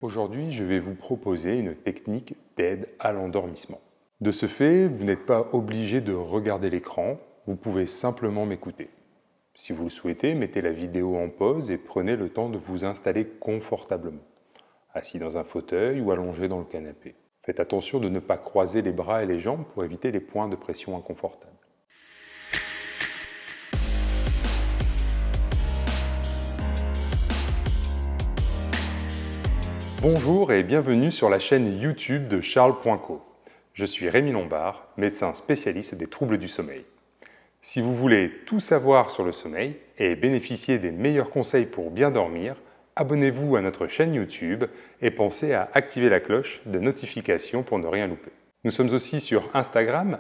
Aujourd'hui, je vais vous proposer une technique d'aide à l'endormissement. De ce fait, vous n'êtes pas obligé de regarder l'écran, vous pouvez simplement m'écouter. Si vous le souhaitez, mettez la vidéo en pause et prenez le temps de vous installer confortablement, assis dans un fauteuil ou allongé dans le canapé. Faites attention de ne pas croiser les bras et les jambes pour éviter les points de pression inconfortables. Bonjour et bienvenue sur la chaîne YouTube de Charles.co. Je suis Rémi Lombard, médecin spécialiste des troubles du sommeil. Si vous voulez tout savoir sur le sommeil et bénéficier des meilleurs conseils pour bien dormir, abonnez-vous à notre chaîne YouTube et pensez à activer la cloche de notification pour ne rien louper. Nous sommes aussi sur Instagram,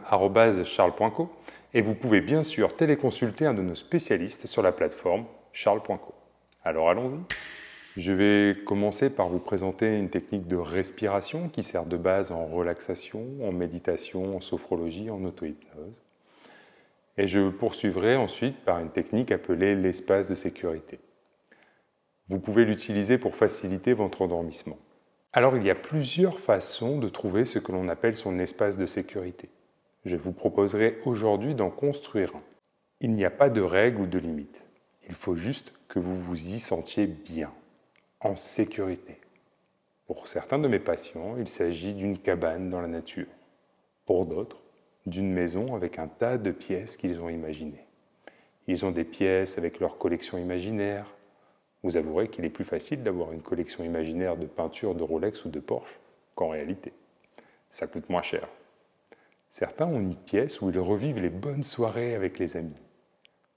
@charles.co, et vous pouvez bien sûr téléconsulter un de nos spécialistes sur la plateforme charles.co. Alors allons-y. Je vais commencer par vous présenter une technique de respiration qui sert de base en relaxation, en méditation, en sophrologie, en auto-hypnose. Et je poursuivrai ensuite par une technique appelée l'espace de sécurité. Vous pouvez l'utiliser pour faciliter votre endormissement. Alors il y a plusieurs façons de trouver ce que l'on appelle son espace de sécurité. Je vous proposerai aujourd'hui d'en construire un. Il n'y a pas de règles ou de limites. Il faut juste que vous vous y sentiez bien, en sécurité. Pour certains de mes patients, il s'agit d'une cabane dans la nature. Pour d'autres, d'une maison avec un tas de pièces qu'ils ont imaginées. Ils ont des pièces avec leur collection imaginaire. Vous avouerez qu'il est plus facile d'avoir une collection imaginaire de peintures de Rolex ou de Porsche qu'en réalité. Ça coûte moins cher. Certains ont une pièce où ils revivent les bonnes soirées avec les amis.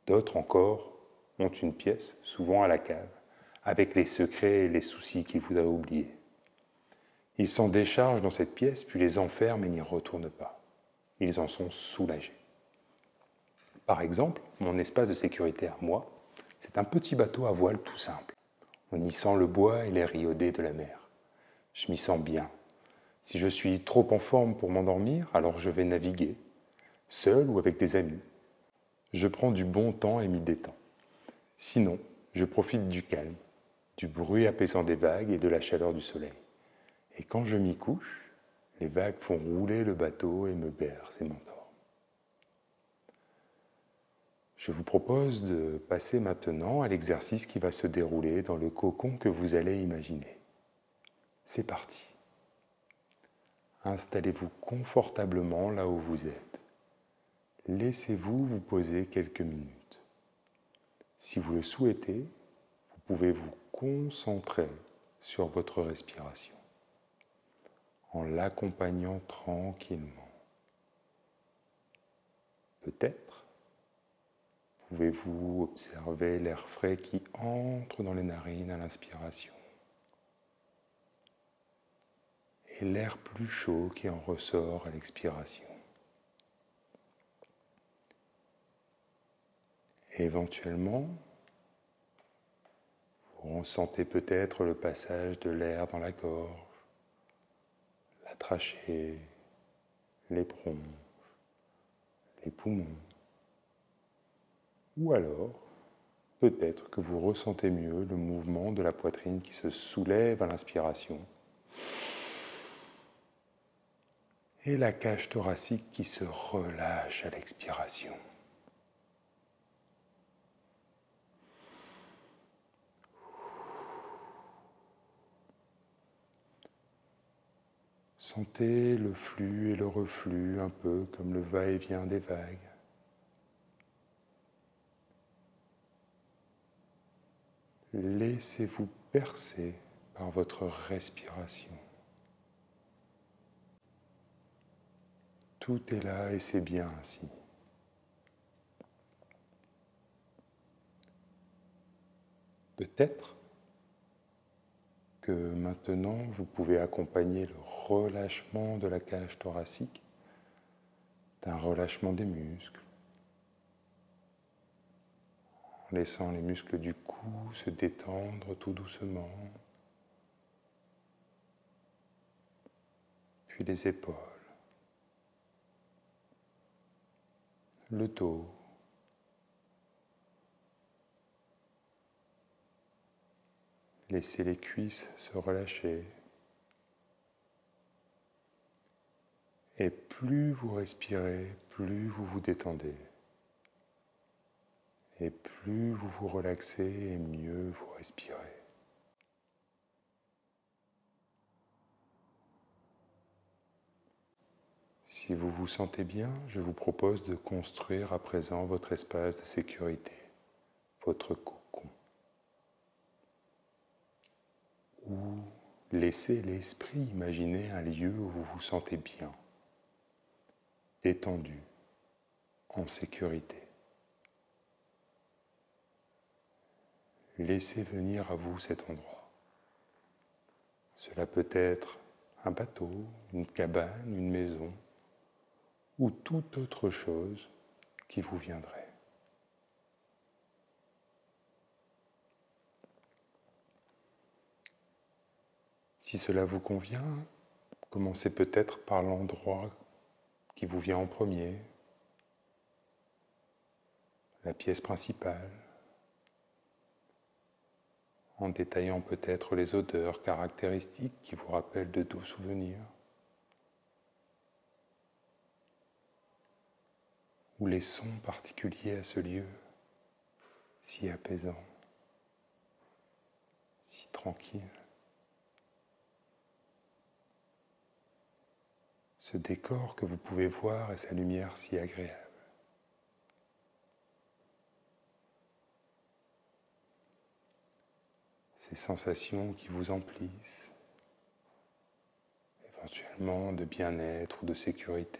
D'autres encore ont une pièce, souvent à la cave, avec les secrets et les soucis qu'ils vous avaient oubliés. Ils s'en déchargent dans cette pièce, puis les enferment et n'y retournent pas. Ils en sont soulagés. Par exemple, mon espace de sécurité à moi, c'est un petit bateau à voile tout simple. On y sent le bois et les riodés de la mer. Je m'y sens bien. Si je suis trop en forme pour m'endormir, alors je vais naviguer, seul ou avec des amis. Je prends du bon temps et m'y détends. Sinon, je profite du calme, du bruit apaisant des vagues et de la chaleur du soleil. Et quand je m'y couche, les vagues font rouler le bateau et me bercent et m'endorment. Je vous propose de passer maintenant à l'exercice qui va se dérouler dans le cocon que vous allez imaginer. C'est parti. Installez-vous confortablement là où vous êtes. Laissez-vous vous poser quelques minutes. Si vous le souhaitez, vous pouvez vous concentrer sur votre respiration en l'accompagnant tranquillement. Peut-être pouvez-vous observer l'air frais qui entre dans les narines à l'inspiration et l'air plus chaud qui en ressort à l'expiration. Éventuellement, vous ressentez peut-être le passage de l'air dans la gorge, la trachée, les bronches, les poumons. Ou alors, peut-être que vous ressentez mieux le mouvement de la poitrine qui se soulève à l'inspiration et la cage thoracique qui se relâche à l'expiration. Sentez le flux et le reflux un peu comme le va-et-vient des vagues. Laissez-vous bercer par votre respiration. Tout est là et c'est bien ainsi. Peut-être que maintenant vous pouvez accompagner le relâchement de la cage thoracique d'un relâchement des muscles, en laissant les muscles du cou se détendre tout doucement, puis les épaules, le dos, Laissez les cuisses se relâcher. Et plus vous respirez, plus vous vous détendez. Et plus vous vous relaxez, et mieux vous respirez. Si vous vous sentez bien, je vous propose de construire à présent votre espace de sécurité, votre cocon. Ou laissez l'esprit imaginer un lieu où vous vous sentez bien, détendu, en sécurité. Laissez venir à vous cet endroit. Cela peut être un bateau, une cabane, une maison, ou toute autre chose qui vous viendrait. Si cela vous convient, commencez peut-être par l'endroit qui vous vient en premier, la pièce principale, en détaillant peut-être les odeurs caractéristiques qui vous rappellent de doux souvenirs, ou les sons particuliers à ce lieu, si apaisant, si tranquille. Ce décor que vous pouvez voir et sa lumière si agréable. Ces sensations qui vous emplissent, éventuellement de bien-être ou de sécurité.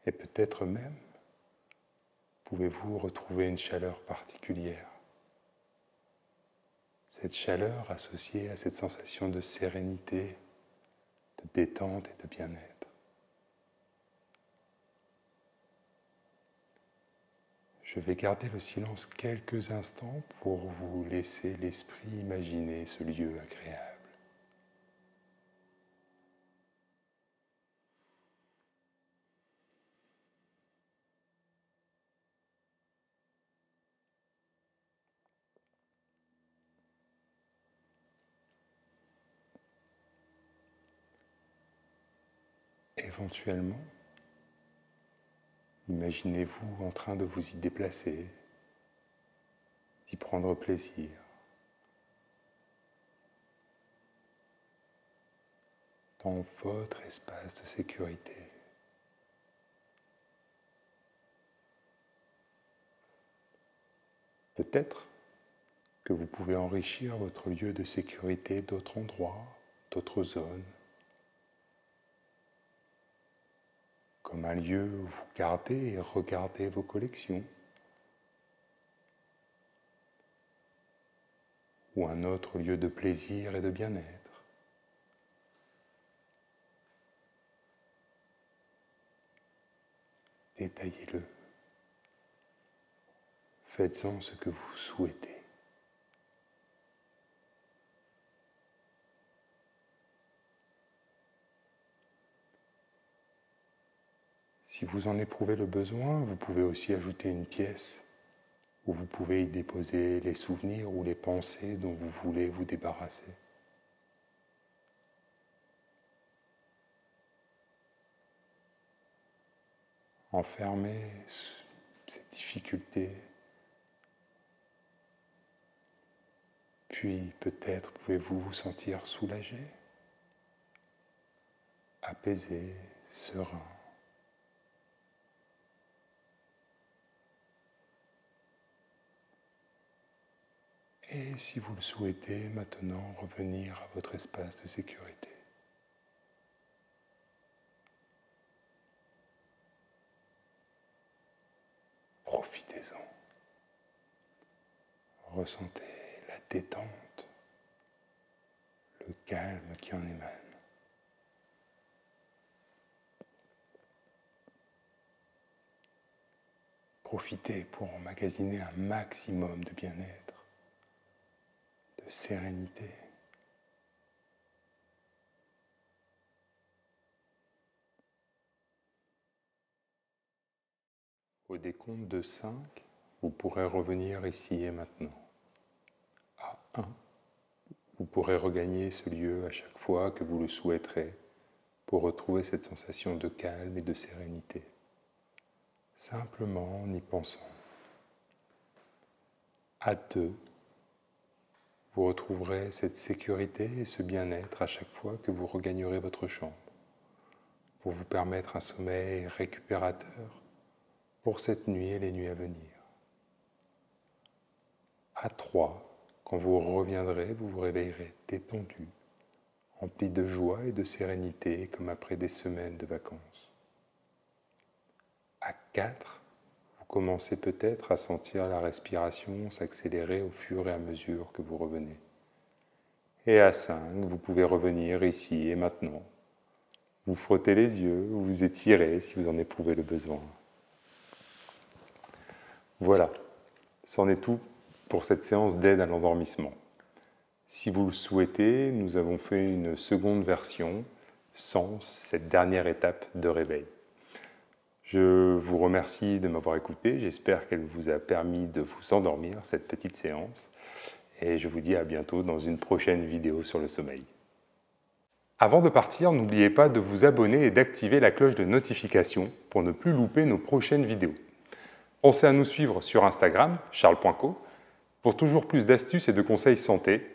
Et peut-être même, pouvez-vous retrouver une chaleur particulière. Cette chaleur associée à cette sensation de sérénité, de détente et de bien-être. Je vais garder le silence quelques instants pour vous laisser l'esprit imaginer ce lieu agréable. Éventuellement, imaginez-vous en train de vous y déplacer, d'y prendre plaisir. Dans votre espace de sécurité. Peut-être que vous pouvez enrichir votre lieu de sécurité d'autres endroits, d'autres zones, comme un lieu où vous gardez et regardez vos collections, ou un autre lieu de plaisir et de bien-être. Détaillez-le. Faites-en ce que vous souhaitez. Si vous en éprouvez le besoin, vous pouvez aussi ajouter une pièce où vous pouvez y déposer les souvenirs ou les pensées dont vous voulez vous débarrasser. Enfermez cette difficulté, puis peut-être pouvez-vous vous sentir soulagé, apaisé, serein. Et si vous le souhaitez, maintenant revenir à votre espace de sécurité. Profitez-en. Ressentez la détente, le calme qui en émane. Profitez pour emmagasiner un maximum de bien-être, de sérénité. Au décompte de 5, vous pourrez revenir ici et maintenant. À 1, vous pourrez regagner ce lieu à chaque fois que vous le souhaiterez pour retrouver cette sensation de calme et de sérénité, simplement en y pensant. À 2, vous retrouverez cette sécurité et ce bien-être à chaque fois que vous regagnerez votre chambre, pour vous permettre un sommeil récupérateur pour cette nuit et les nuits à venir. À 3, quand vous reviendrez, vous vous réveillerez détendu, rempli de joie et de sérénité comme après des semaines de vacances. À 4, vous commencez peut-être à sentir la respiration s'accélérer au fur et à mesure que vous revenez. Et à 5, vous pouvez revenir ici et maintenant. Vous frottez les yeux, vous étirez si vous en éprouvez le besoin. Voilà, c'en est tout pour cette séance d'aide à l'endormissement. Si vous le souhaitez, nous avons fait une seconde version sans cette dernière étape de réveil. Je vous remercie de m'avoir écouté, j'espère qu'elle vous a permis de vous endormir, cette petite séance, et je vous dis à bientôt dans une prochaine vidéo sur le sommeil. Avant de partir, n'oubliez pas de vous abonner et d'activer la cloche de notification pour ne plus louper nos prochaines vidéos. Pensez à nous suivre sur Instagram, charles.co, pour toujours plus d'astuces et de conseils santé.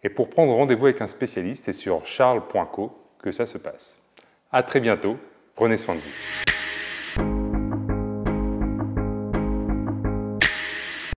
Et pour prendre rendez-vous avec un spécialiste, c'est sur charles.co que ça se passe. À très bientôt, prenez soin de vous.